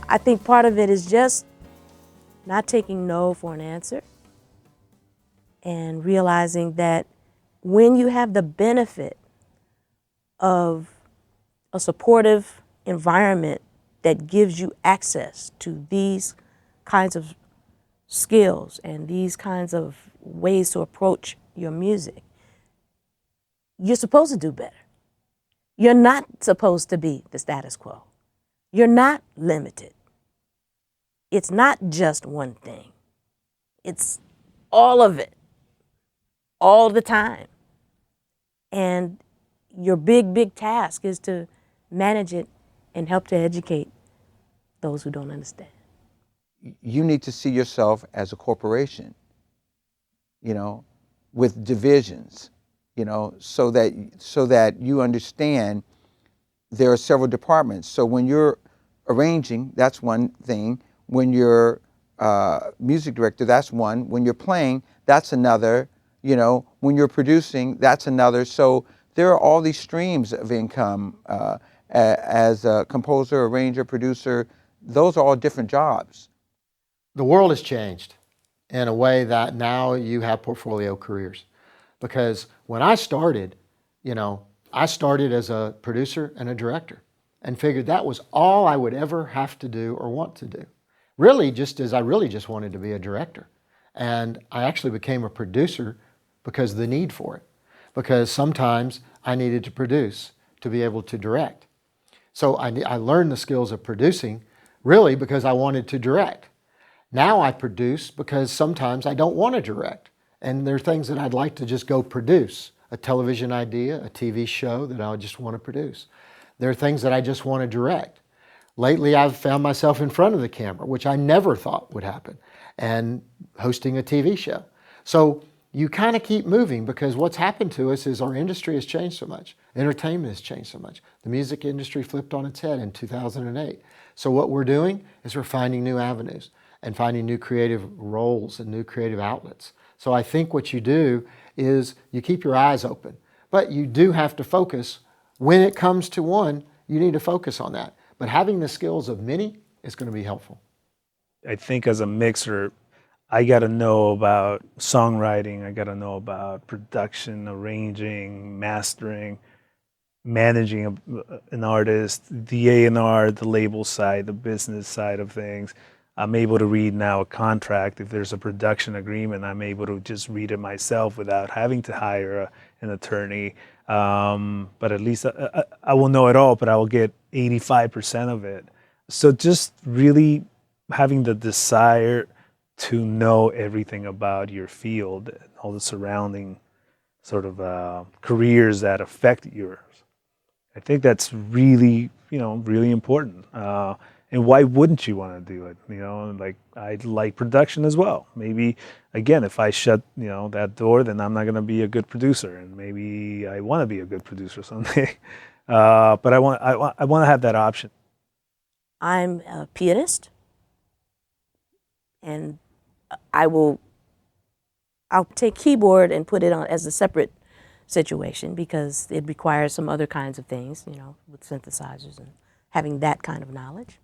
I think part of it is just not taking no for an answer and realizing that when you have the benefit of a supportive environment that gives you access to these kinds of skills and these kinds of ways to approach your music, you're supposed to do better. You're not supposed to be the status quo. You're not limited. It's not just one thing. It's all of it, all the time. And your big task is to manage it and help to educate those who don't understand. You need to see yourself as a corporation, with divisions, so that you understand there are several departments. So when you're arranging, that's one thing. When you're music director, that's one. When you're playing, that's another. When you're producing, that's another. So there are all these streams of income as a composer, arranger, producer. Those are all different jobs. The world has changed in a way that now you have portfolio careers. Because when I started, I started as a producer and a director and figured that was all I would ever have to do or want to do. Really, just as I really just wanted to be a director. And I actually became a producer because of the need for it. Because sometimes I needed to produce to be able to direct. So I learned the skills of producing really because I wanted to direct. Now I produce because sometimes I don't want to direct. And there are things that I'd like to just go produce. A television idea, a TV show that I just want to produce. There are things that I just want to direct. Lately I've found myself in front of the camera, which I never thought would happen, and hosting a TV show. So you kind of keep moving because what's happened to us is our industry has changed so much. Entertainment has changed so much. The music industry flipped on its head in 2008. So what we're doing is we're finding new avenues and finding new creative roles and new creative outlets. So I think what you do is you keep your eyes open, but you do have to focus. When it comes to one, you need to focus on that. But having the skills of many is going to be helpful. I think as a mixer, I got to know about songwriting, I got to know about production, arranging, mastering, managing an artist, the A&R, the label side, the business side of things. I'm able to read now a contract. If there's a production agreement, I'm able to just read it myself without having to hire an attorney. But at least I will know it all, but I will get 85% of it. So just really having the desire to know everything about your field, and all the surrounding sort of careers that affect yours. I think that's really, really important. And why wouldn't you want to do it? Like I like production as well. Maybe, again, if I shut, that door, then I'm not going to be a good producer. And maybe I want to be a good producer someday. But I want to have that option. I'm a pianist, and I'll take keyboard and put it on as a separate situation because it requires some other kinds of things, with synthesizers and having that kind of knowledge.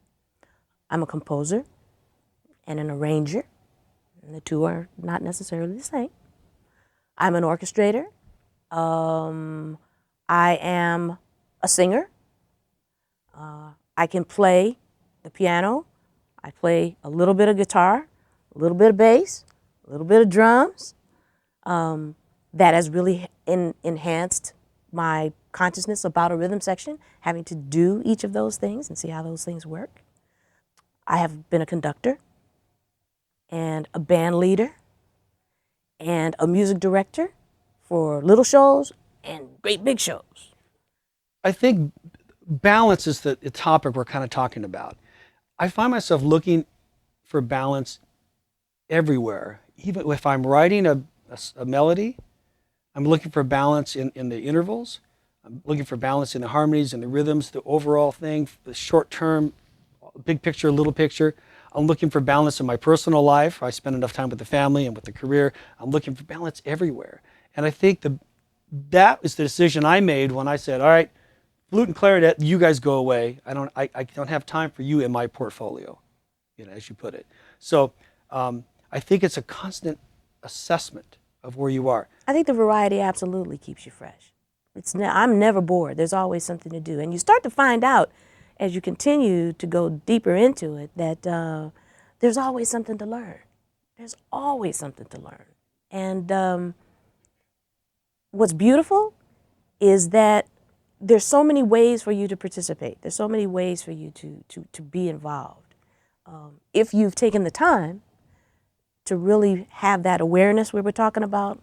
I'm a composer and an arranger, and the two are not necessarily the same. I'm an orchestrator. I am a singer. I can play the piano. I play a little bit of guitar, a little bit of bass, a little bit of drums. That has really enhanced my consciousness about a rhythm section, having to do each of those things and see how those things work. I have been a conductor and a band leader and a music director for little shows and great big shows. I think balance is the topic we're kind of talking about. I find myself looking for balance everywhere. Even if I'm writing a melody, I'm looking for balance in the intervals. I'm looking for balance in the harmonies and the rhythms, the overall thing, the short term, big picture, little picture. I'm looking for balance in my personal life. I spend enough time with the family and with the career. I'm looking for balance everywhere. And I think that is the decision I made when I said, all right, flute and clarinet, you guys go away. I don't have time for you in my portfolio, as you put it. So I think it's a constant assessment of where you are. I think the variety absolutely keeps you fresh. I'm never bored. There's always something to do. And you start to find out as you continue to go deeper into it that there's always something to learn. There's always something to learn. And what's beautiful is that there's so many ways for you to participate. There's so many ways for you to be involved. If you've taken the time to really have that awareness we were talking about,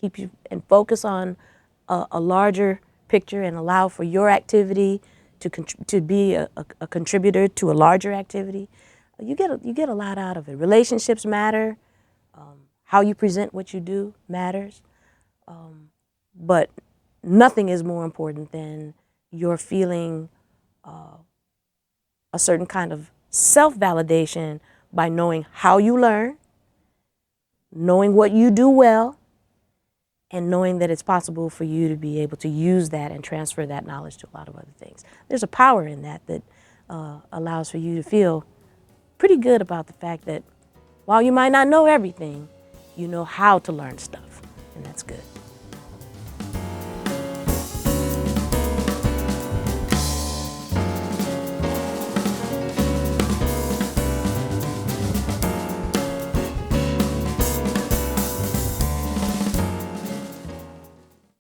keep you and focus on a larger picture and allow for your activity to be a contributor to a larger activity, you get a lot out of it. Relationships matter. How you present what you do matters. But nothing is more important than your feeling a certain kind of self-validation by knowing how you learn, knowing what you do well, and knowing that it's possible for you to be able to use that and transfer that knowledge to a lot of other things. There's a power in that allows for you to feel pretty good about the fact that while you might not know everything, you know how to learn stuff, and that's good.